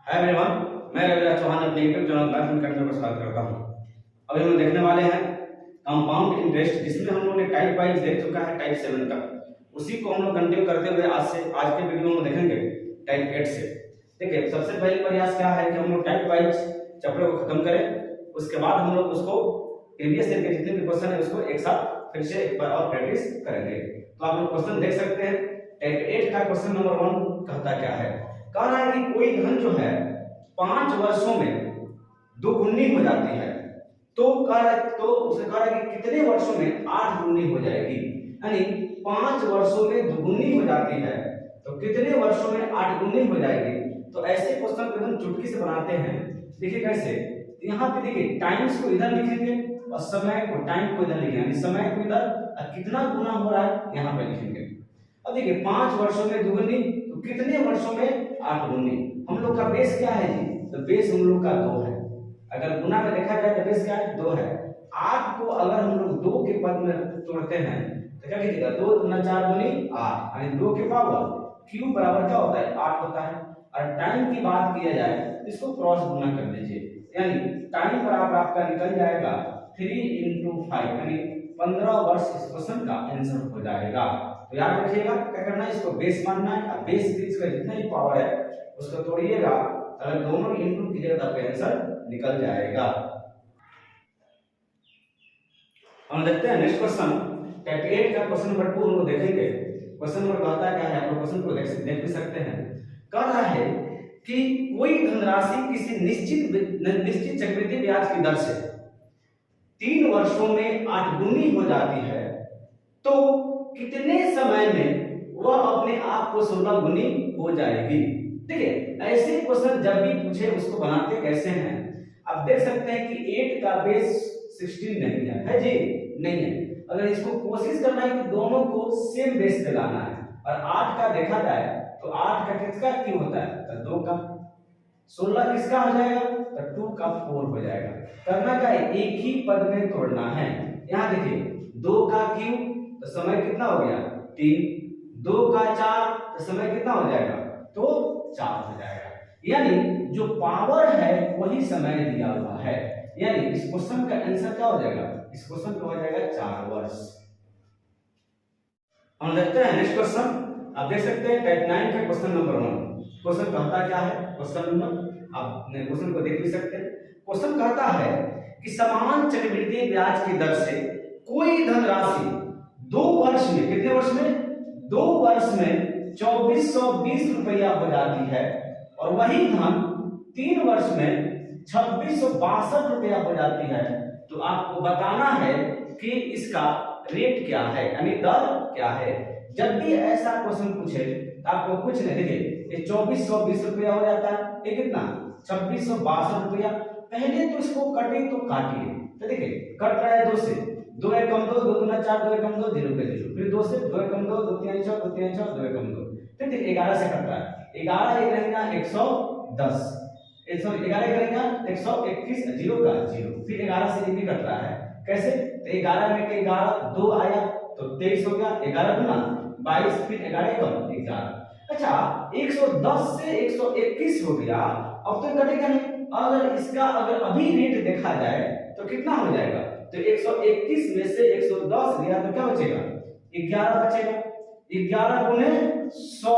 Hi everyone, मैं रविराज चौहान अपने YouTube channel life and capital पर स्वागत करता हूं। अभी हम देखने वाले हैं कंपाउंड इंटरेस्ट, जिसमें हम लोगों ने टाइप वाइज देख चुका है टाइप 7 तक। उसी को हम लोग कंटिन्यू करते हुए आज के वीडियो में देखेंगे टाइप 8 से। देखिए, सबसे पहले प्रयास क्या है कि हम लोग टाइप वाइज चैप्टर को खत्म करें, उसके बाद हम लोग उसको प्रीवियस ईयर के जितने भी क्वेश्चन है उसको एक साथ फिर से एक बार और प्रैक्टिस करेंगे। तो आप लोग क्वेश्चन देख सकते हैं। टाइप 8 का क्वेश्चन नंबर 1 कहता क्या है? कह रहा है कि कोई धन जो है 5 वर्षों में दोगुनी हो जाती है, तो उसे कह रहा है कि कितने वर्षों में 8 गुनी हो जाएगी। यानी 5 वर्षों में दोगुनी हो जाती है तो कितने वर्षों में 8 गुनी हो जाएगी। तो ऐसे क्वेश्चन को हम चुटकी से बनाते हैं। देखिए कैसे, यहाँ पे देखिए टाइम्स को इधर लिखेंगे और समय को टाइम को इधर लिखेंगे, समय को इधर और कितना गुना हो रहा है यहाँ पे लिखेंगे। अब देखिए 5 वर्षों में दोगुनी तो कितने वर्षों में 8 गुनी। हम लोग का बेस क्या है जी? तो बेस हम लोग का 2 है। अगर गुना में देखा जाए तो बेस क्या है? 2 है। 8 को अगर हम लोग 2 के पद में तोड़ते हैं तो क्या लीजिएगा? 2 दूना 4 दूनी 8, यानी 2 के पावर क्यू बराबर क्या होता है? 8 होता है। और टाइम की बात किया जाए तो इसको क्रॉस गुना कर लीजिए, यानी टाइम बराबर आपका निकल जाएगा 3 × 5, यानी 15 वर्ष इस क्वेश्चन का आंसर हो जाएगा। तो याद रखिएगा क्या करना है, इसको बेस मानना है और बेस का जितना भी पावर है उसको तोड़िएगा, अगर दोनों इंटू कीजिएगा तो आपका आंसर निकल जाएगा। हम देखते हैं नेक्स्ट क्वेश्चन, टाइप 8 का क्वेश्चन नंबर 2 हम लोग देखेंगे। क्वेश्चन नंबर कहता है क्या है, आप लोग क्वेश्चन को देख भी सकते हैं। कह रहा है कि कोई धनराशि किसी निश्चित चक्रवृद्धि ब्याज की दर से 3 वर्षों में 8 गुनी हो जाती है, तो कितने समय में वह अपने आप को 16 गुनी हो जाएगी। देखिए ऐसे क्वेश्चन जब भी पूछे उसको बनाते कैसे हैं। आप देख सकते हैं कि 8 का बेस 16 नहीं है जी, नहीं है। अगर इसको कोशिश करना है कि दोनों को सेम बेस पे लाना है, और 8 का देखा जाए तो 8 का किसका क्यों होता है? तो 2 का। 16 किसका हो जाएगा? तो 2 का 4 हो जाएगा। करना क्या है, एक ही पद में तोड़ना है। यहाँ देखिए 2 का क्यू तो समय कितना हो गया? 3। 2 का 4 तो समय कितना हो जाएगा? तो 4 हो जाएगा। यानी जो पावर है वही समय दिया हुआ है, यानी इस क्वेश्चन का आंसर क्या हो जाएगा? इस क्वेश्चन का हो जाएगा 4 वर्ष। हम देखते हैं नेक्स्ट क्वेश्चन। आप देख सकते हैं टाइप 9 का क्वेश्चन नंबर 1। क्वेश्चन कहता क्या है? क्वेश्चन नंबर आप क्वेश्चन को देख भी सकते हैं। क्वेश्चन कहता है कि समान चक्रवृद्धि ब्याज की दर से कोई धनराशि 2 वर्ष में, कितने वर्ष में? 2 वर्ष में 2420 रुपया हो जाती है, और वही धन 3 वर्ष में 2662 रुपया हो जाती है। तो आपको बताना है कि इसका रेट क्या है, यानी दर क्या है। जब भी ऐसा क्वेश्चन पूछे तो आपको कुछ नहीं, देखिए ये 2420 रुपया हो जाता है, ये कितना? 2662 रुपया। पहले तो इसको कटे तो काटिए, तो देखिए कट रहा है 2 से, 2 एक कम 2, 2 दूना 4, 2 एक कम 2, 0 पे 0, फिर 2 से 2 एक कम 2, 2 3 6, 2 3 6, 2 एक कम 2, फिर देखिए 11 से कट रहा है, 11 एक रहेगा 110, 11 एक रहेगा 121, 0 का 0, फिर 11 से भी कट रहा है। कैसे? तो 11 में के 11 2 आया तो 23 हो गया, 11 गुना 22, फिर 11 कम 11। अच्छा 110 से 121 हो गया, अब तो कटेगा नहीं। अगर इसका अभी रेट देखा जाए तो कितना हो जाएगा? तो 121 में से 110 गया तो क्या बचेगा? 11 बचेगा। 11 गुने 100,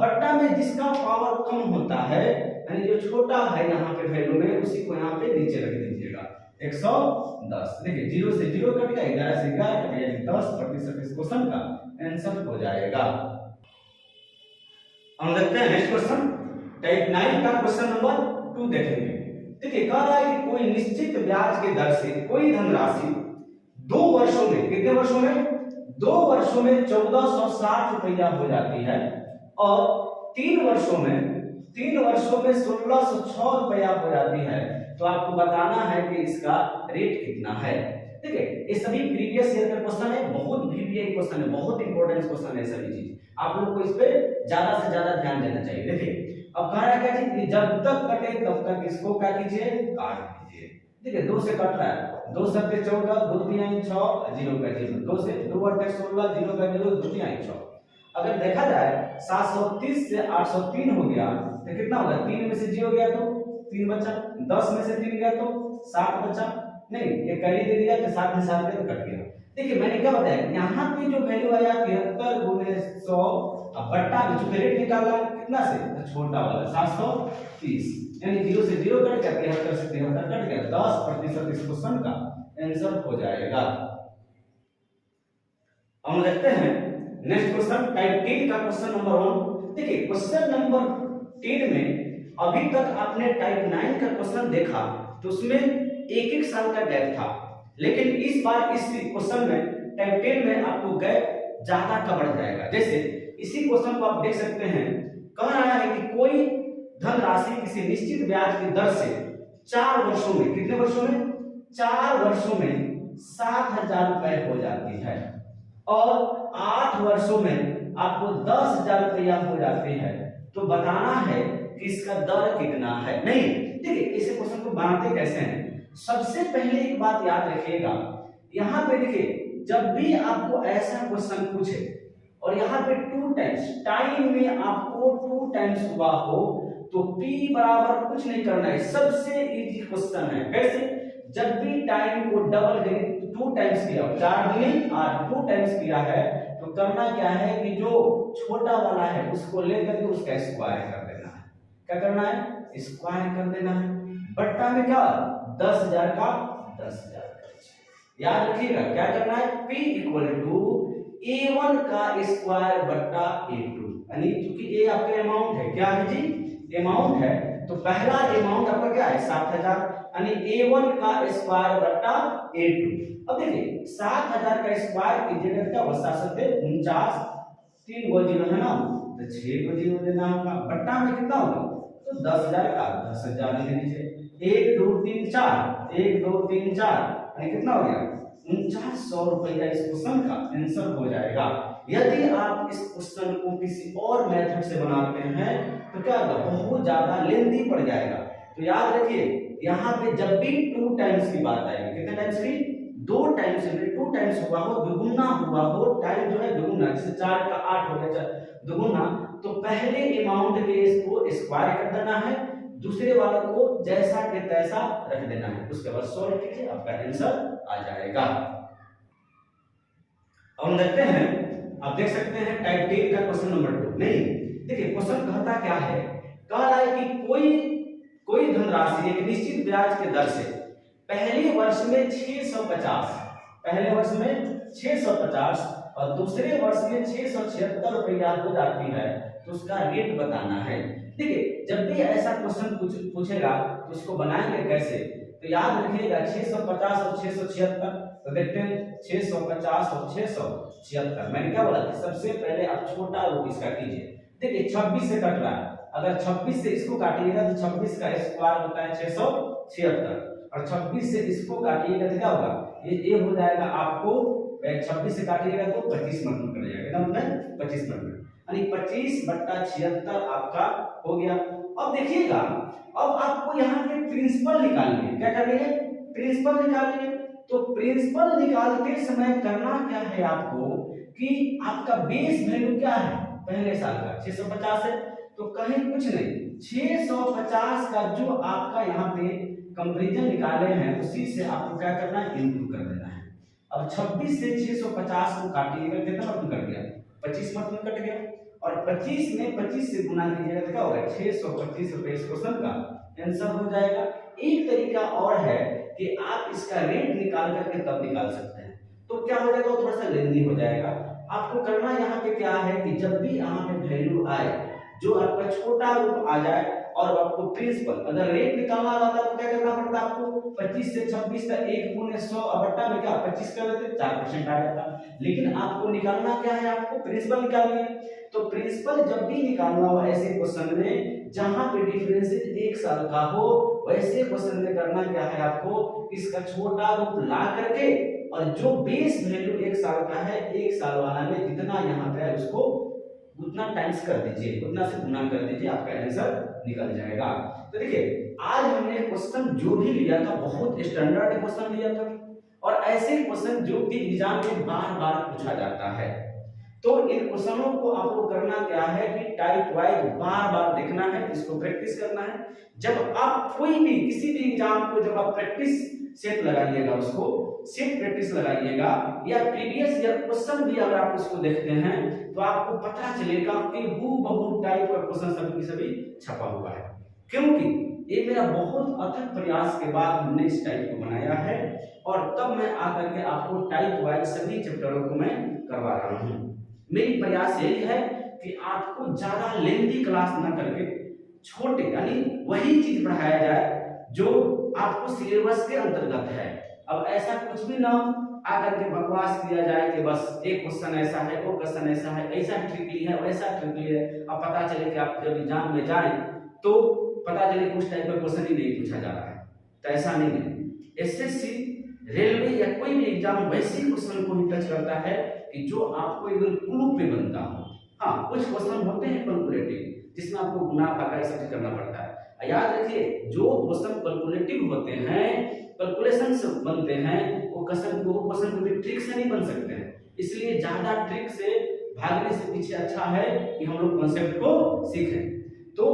बट्टा में जिसका पावर कम होता है, यानी जो छोटा है यहाँ पे वैल्यू में, उसी को यहाँ पे नीचे रख दीजिएगा 110। देखिए 0 से 0 कट गया, 11 से 11 कट गया, 10% इस क्वेश्चन का आंसर हो जाएगा। हम देखते हैं नेक्स्ट क्वेश्चन, टाइप 9 का क्वेश्चन नंबर 2 देखेंगे। देखिए कह रहा है कि कोई निश्चित ब्याज की दर से कोई धनराशि 2 वर्षों में, कितने वर्षों में? 2 वर्षों में 1460 रुपया हो जाती है, और 3 वर्षों में 1606 रुपया हो जाती है। तो आपको बताना है कि इसका रेट कितना है। देखिए ये सभी प्रीवियस ईयर का क्वेश्चन है, बहुत VBI क्वेश्चन है, बहुत इंपॉर्टेंट क्वेश्चन है। सभी चीज आप लोग को इस पे ज्यादा से ज्यादा ध्यान देना चाहिए। देखिए अब कह रहा है क्या जी, जब तक कटे तब तक इसको क्या कीजिए? काट दीजिए। देखिए 2 से कट रहा है, 2 7 14, 2 3 6, 0 का 0, 2 से 2 8 16, 0 का 0, 2 3 6। अगर देखा जाए 730 से 803 हो गया तो कितना होगा, 3 में से 0 गया तो 3 बचा, 10 में से 3 गया तो 7 बचा, नहीं ये कैरी दे दिया तो 7 में 7 गया तो कट गया। देखिए मैंने क्या बताया, यहाँ पे जो वैल्यू आया 73 गुने 100, अब बट्टा में चूंकि रेट निकाला कितना से, तो छोटा वाला 730, यानी 0 से 0 कट गया, 73 से 73 कट गया, 10% इस क्वेश्चन का आंसर हो जाएगा। हम देखते हैं नेक्स्ट क्वेश्चन, टाइप 10 का क्वेश्चन नंबर 1। देखिए क्वेश्चन नंबर 10 में अभी तक आपने टाइप 9 का क्वेश्चन देखा तो उसमें एक साल का गैप था, लेकिन इस बार इस क्वेश्चन में टाइप 10 में आपको गैप ज्यादा कवर जाएगा। जैसे इसी क्वेश्चन को आप देख सकते हैं, कह रहा है कि कोई धनराशि किसी निश्चित ब्याज की दर से 4 वर्षों में, कितने वर्षों में, 4 वर्षों में 7,000 रुपए हो जाती है और 8 वर्षों में आपको 10,000 रुपया हो जाती है, तो बताना है कि इसका दर कितना है। नहीं देखिए इस क्वेश्चन को बनाते कैसे हैं, सबसे पहले एक बात याद रखिएगा, यहाँ पे देखिए जब भी आपको ऐसा क्वेश्चन पूछे और यहाँ पे 2 टाइम्स टाइम में आपको 2 टाइम्स हुआ हो तो p बराबर कुछ नहीं करना है, सबसे इजी क्वेश्चन है। कैसे, जब भी टाइम को डबल 2 टाइम्स किया, 4 दूनी 8, 2 टाइम्स किया है तो करना क्या है कि जो छोटा वाला है उसको लेकर के उसका स्क्वायर कर देना है। क्या करना है, स्क्वायर कर देना है। बट्टा में क्या 10,000 का 10,000। याद रखिएगा क्या करना है, p इक्वल टू a1 का स्क्वायर बट्टा a2, यानी क्योंकि a आपका अमाउंट है, क्या है जी, अमाउंट है, तो पहला अमाउंट आपका क्या है 7,000, यानी a1 का स्क्वायर बट्टा a2। अब देखिए 7,000 का स्क्वायर कीजिएगा क्या होगा, 7×7 = 49, 3 गो 0 है ना, तो 6 गो 0 देना होगा, बट्टा में कितना होगा, तो 10,000 का 10,000 लिख लीजिए, 1 2 3 4, 1 2 3 4, यानी कितना हो गया 4900 रुपया इस क्वेश्चन का आंसर हो जाएगा। यदि आप इस क्वेश्चन को किसी और मेथड से बनाते हैं तो क्या होगा, बहुत ज्यादा लेंथी पड़ जाएगा। तो याद रखिए यहाँ पे जब भी 2 टाइम्स की बात आएगी, कितने टाइम्स की, 2 टाइम्स, 2 टाइम्स हुआ हो, दुगुना हुआ हो, टाइम जो है दुगुना, जैसे 4 का 8 हो गया दुगुना, तो पहले अमाउंट के इसको स्क्वायर कर देना है, दूसरे वाले को जैसा के तैसा रख देना है, उसके बाद सॉल्व कीजिए, आपका आंसर आ जाएगा। अब हम देखते हैं, आप देख सकते हैं टाइप 10 का क्वेश्चन नंबर 2। नहीं देखिए क्वेश्चन कहता क्या है, कह रहा है कि कोई धनराशि एक निश्चित ब्याज के दर से पहले वर्ष में 650, पहले वर्ष में 650 और दूसरे वर्ष में 676 रुपया हो जाती है, तो उसका रेट बताना है। देखिए जब भी ऐसा क्वेश्चन पूछेगा तो उसको बनाएंगे कैसे, तो याद रखिएगा 650 और 676, तो देखते हैं 650 और 676। मैंने क्या बोला था, सबसे पहले आप छोटा रूप इसका कीजिए। देखिए 26 से कट रहा है, अगर 26 से इसको काटिएगा तो 26 का स्क्वायर होता है 676, और 26 से इसको काटिएगा तो क्या होगा, ये हो जाएगा आपको 26 से काटिएगा तो 25 मिनट कर जाएगा, मतलब 25 मिनट, यानी 25/76 आपका हो गया। अब देखिएगा, अब आपको यहाँ पे प्रिंसिपल निकालनी है, क्या करनी है, प्रिंसिपल निकालनी है। तो प्रिंसिपल निकालते समय करना क्या है आपको कि आपका बेस वैल्यू क्या है, पहले साल का 650 है, तो कहीं कुछ नहीं, 650 का जो आपका यहाँ पे कंपैरिजन निकाले हैं उसी से आपको क्या करना है, इनटू कर देना है। अब 26 से 650 को काटिएगा, कितना मतलब कट गया, 25 मतलब कट गया, और 25 में 25 से गुना कीजिएगा तो क्या होगा, 625 रुपए इस क्वेश्चन का आंसर हो जाएगा। एक तरीका और है कि आप इसका रेट निकाल करके तब निकाल सकते हैं, तो क्या हो जाएगा, वो थोड़ा सा लेंदी हो जाएगा। आपको करना यहाँ पे क्या है कि जब भी यहाँ पे वैल्यू आए जो आपका छोटा रूप आ जाए और आपको प्रिंसिपल, अगर रेट निकालना रहता है तो क्या करना पड़ता है आपको, 25 से 26 का 1/100 बट्टा में क्या 25 कर देते, 4% आ जाता। लेकिन आपको निकालना क्या है, आपको प्रिंसिपल निकालनी है। तो प्रिंसिपल जब भी निकालना हो ऐसे क्वेश्चन में जहां पे डिफरेंस 1 साल का हो, वैसे क्वेश्चन में करना क्या है आपको, इसका छोटा रूप ला करके और जो बेस वैल्यू 1 साल का है, 1 साल वाला में जितना यहाँ पे है उसको उतना टाइम्स कर दीजिए, उतना से गुना कर दीजिए, आपका आंसर निकल जाएगा। तो देखिए आज हमने क्वेश्चन जो भी लिया था बहुत स्टैंडर्ड क्वेश्चन लिया था, और ऐसे क्वेश्चन जो कि एग्जाम में बार बार पूछा जाता है। तो इन क्वेश्चनों को आपको करना क्या है कि टाइप वाइज बार बार देखना है, इसको प्रैक्टिस करना है। जब आप कोई भी किसी भी एग्जाम को जब आप प्रैक्टिस सेट लगाइएगा, उसको सेट प्रैक्टिस लगाइएगा, या प्रीवियस ईयर क्वेश्चन भी अगर आप उसको देखते हैं तो आपको पता चलेगा कि हूबहू टाइप का क्वेश्चन सभी सभी छपा हुआ है। क्योंकि ये मेरा बहुत अथक प्रयास के बाद हमने इस टाइप को बनाया है, और तब मैं आकर के आपको टाइप वाइज सभी चैप्टरों को मैं करवा रहा हूँ। मेरी प्रयास यही है कि आपको ज्यादा लेंथी क्लास ना करके छोटे यानी वही चीज पढ़ाया जाए जो आपको सिलेबस के अंतर्गत है। अब ऐसा कुछ भी ना आकर के बकवास किया जाए कि बस एक क्वेश्चन ऐसा है, वो क्वेश्चन ऐसा है, ऐसा ट्रिकली है, वैसा ट्रिकली है। अब पता चले कि आप जब एग्जाम में जाएं तो पता चले कि उस टाइप का क्वेश्चन ही नहीं पूछा जा रहा है, तो ऐसा नहीं है। एसएससी, रेलवे या कोई भी एग्जाम वैसे क्वेश्चन को ही टच करता है कि जो आपको एकदम क्लू पे बनता हो। हाँ, कुछ क्वेश्चन होते हैं कैलकुलेटिव जिसमें आपको गुना भागा ये सब चीज करना पड़ता है। याद रखिए, जो क्वेश्चन कैलकुलेटिव होते हैं, कैलकुलेशन से बनते हैं, वो क्वेश्चन को भी ट्रिक से नहीं बन सकते हैं। इसलिए ज्यादा ट्रिक से भागने से पीछे अच्छा है कि हम लोग कॉन्सेप्ट को सीखें। तो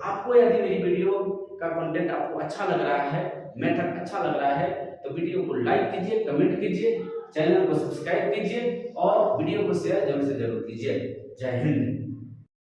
आपको यदि मेरी वीडियो का कंटेंट आपको अच्छा लग रहा है, मेथड अच्छा लग रहा है, तो वीडियो को लाइक कीजिए, कमेंट कीजिए, चैनल को सब्सक्राइब कीजिए और वीडियो को शेयर जरूर से जरूर कीजिए। जय हिंद।